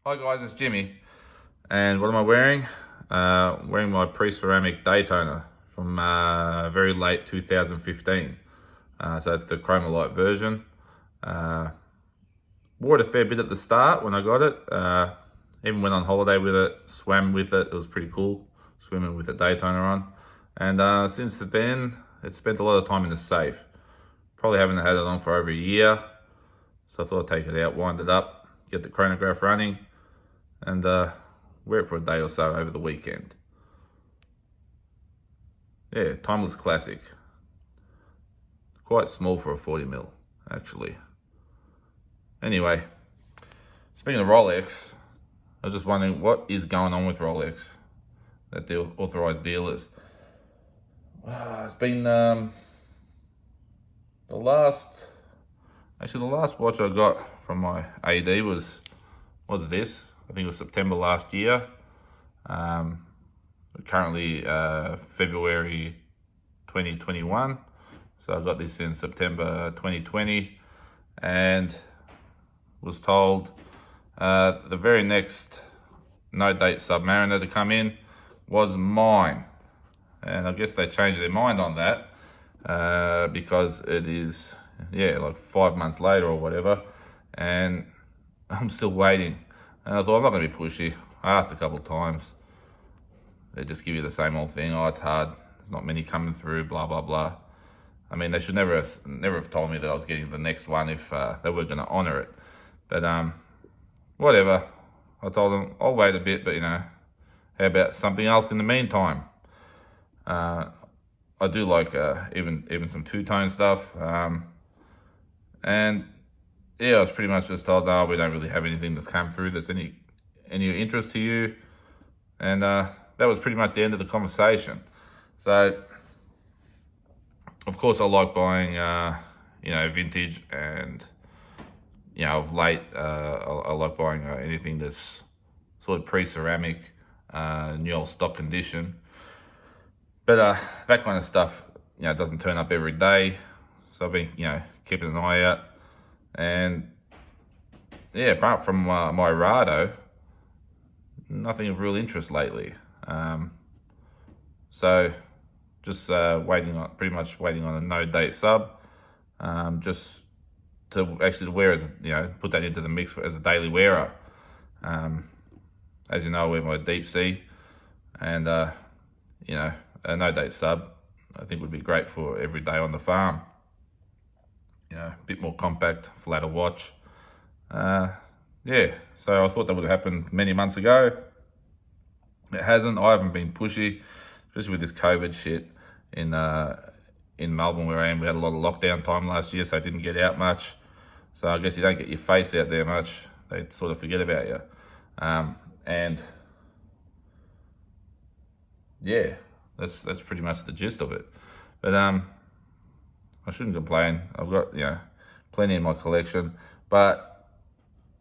Hi guys, it's Jimmy, and what am I wearing? Wearing my pre-ceramic Daytona from very late 2015. So it's the Chromolite version. Uh, Wore it a fair bit at the start when I got it. Even went on holiday with it, swam with it. It was pretty cool, swimming with the Daytona on. And since then, it's spent a lot of time in the safe. Probably haven't had it on for over a year. So I thought I'd take it out, wind it up, get the chronograph running, and wear it for a day or so over the weekend. Yeah, timeless classic. Quite small for a 40mm, actually. Anyway, speaking of Rolex, I was just wondering what is going on with Rolex, that they're authorized dealers. It's been the last watch I got from my AD was this. I think it was September last year. Currently February 2021. So I got this in September 2020 and was told the very next no date Submariner to come in was mine. And I guess they changed their mind on that because it is, like 5 months later or whatever. And I'm still waiting. And I thought, I'm not going to be pushy. I asked a couple of times. They just give you the same old thing. Oh, it's hard. There's not many coming through, blah, blah, blah. I mean, they should never have told me that I was getting the next one if they were going to honour it. But whatever. I told them, I'll wait a bit, but how about something else in the meantime? I do like even some two-tone stuff. And yeah, I was pretty much just told, no, we don't really have anything that's come through that's any interest to you. And that was pretty much the end of the conversation. So, of course, I like buying, vintage, and of late, I like buying anything that's sort of pre-ceramic, new old stock condition. But that kind of stuff, doesn't turn up every day. So I've been, keeping an eye out. And yeah, apart from my Rado, nothing of real interest lately. So just pretty much waiting on a no date sub, just to actually wear as, put that into the mix as a daily wearer. As you know, I wear my deep sea, and a no date sub I think would be great for every day on the farm. A bit more compact, flatter watch. So I thought that would have happened many months ago. It hasn't. I haven't been pushy, especially with this COVID shit in Melbourne where I am. We had a lot of lockdown time last year, so I didn't get out much. So I guess you don't get your face out there much. They sort of forget about you. And yeah, that's pretty much the gist of it. But I shouldn't complain. I've got plenty in my collection, but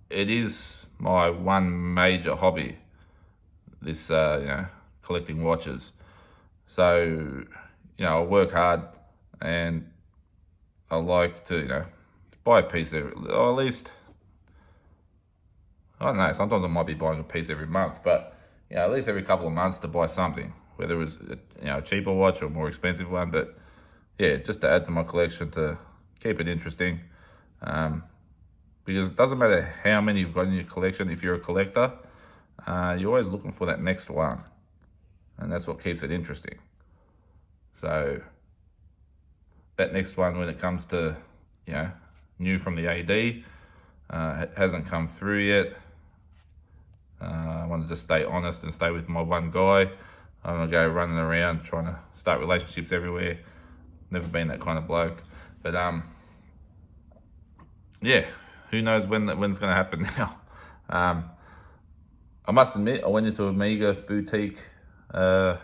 it is my one major hobby, this collecting watches. So I work hard, and I like to buy a piece or at least, I don't know, sometimes I might be buying a piece every month, but at least every couple of months to buy something, whether it was a cheaper watch or a more expensive one. But yeah, just to add to my collection, to keep it interesting, because it doesn't matter how many you've got in your collection. If you're a collector, you're always looking for that next one, and that's what keeps it interesting. So that next one, when it comes to new from the AD, it hasn't come through yet. I want to just stay honest and stay with my one guy. I don't want to go running around trying to start relationships everywhere. Never been that kind of bloke. But who knows when it's going to happen now. I must admit, I went into a Omega boutique a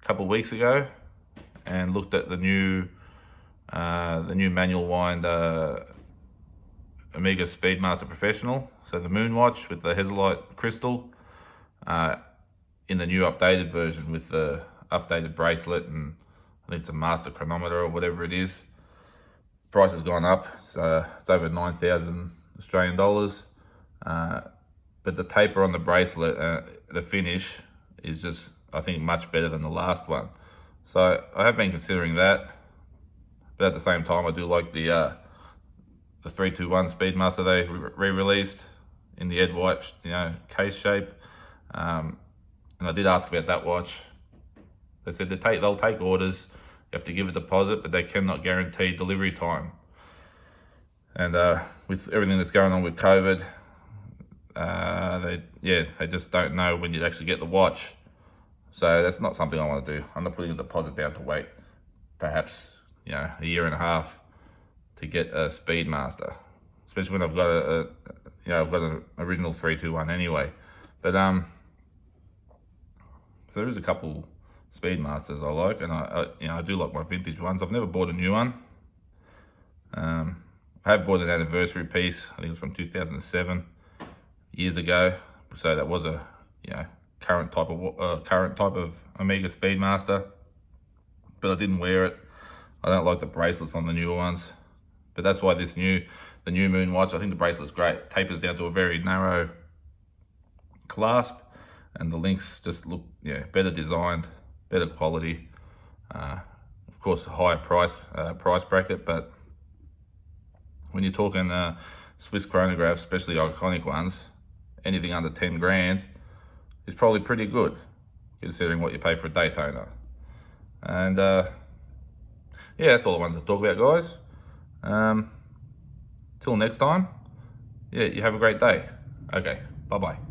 couple of weeks ago and looked at the new manual wind Omega Speedmaster Professional. So the moon watch with the Hesalite crystal, in the new updated version with the updated bracelet, and I think it's a master chronometer or whatever it is. Price has gone up, so it's over 9,000 Australian dollars. but the taper on the bracelet, the finish is just, I think, much better than the last one. So I have been considering that, but at the same time, I do like the 321 Speedmaster they re-released in the Ed White, case shape. And I did ask about that watch. They said they'll take orders. You have to give a deposit, but they cannot guarantee delivery time. And with everything that's going on with COVID, they just don't know when you'd actually get the watch. So that's not something I want to do. I'm not putting a deposit down to wait perhaps a year and a half to get a Speedmaster, especially when I've got I've got an original 321 anyway. But so there's a couple Speedmasters I like, and I do like my vintage ones. I've never bought a new one. I have bought an anniversary piece. I think it was from 2007, years ago. So that was a current type of Omega Speedmaster, but I didn't wear it. I don't like the bracelets on the newer ones, but that's why the new Moon watch, I think the bracelet's great. Tapers down to a very narrow clasp, and the links just look better designed, better quality. Of course, a higher price bracket, but when you're talking Swiss chronographs, especially iconic ones, anything under 10 grand is probably pretty good considering what you pay for a Daytona. And that's all I wanted to talk about, guys. Till next time, you have a great day. Okay, bye-bye.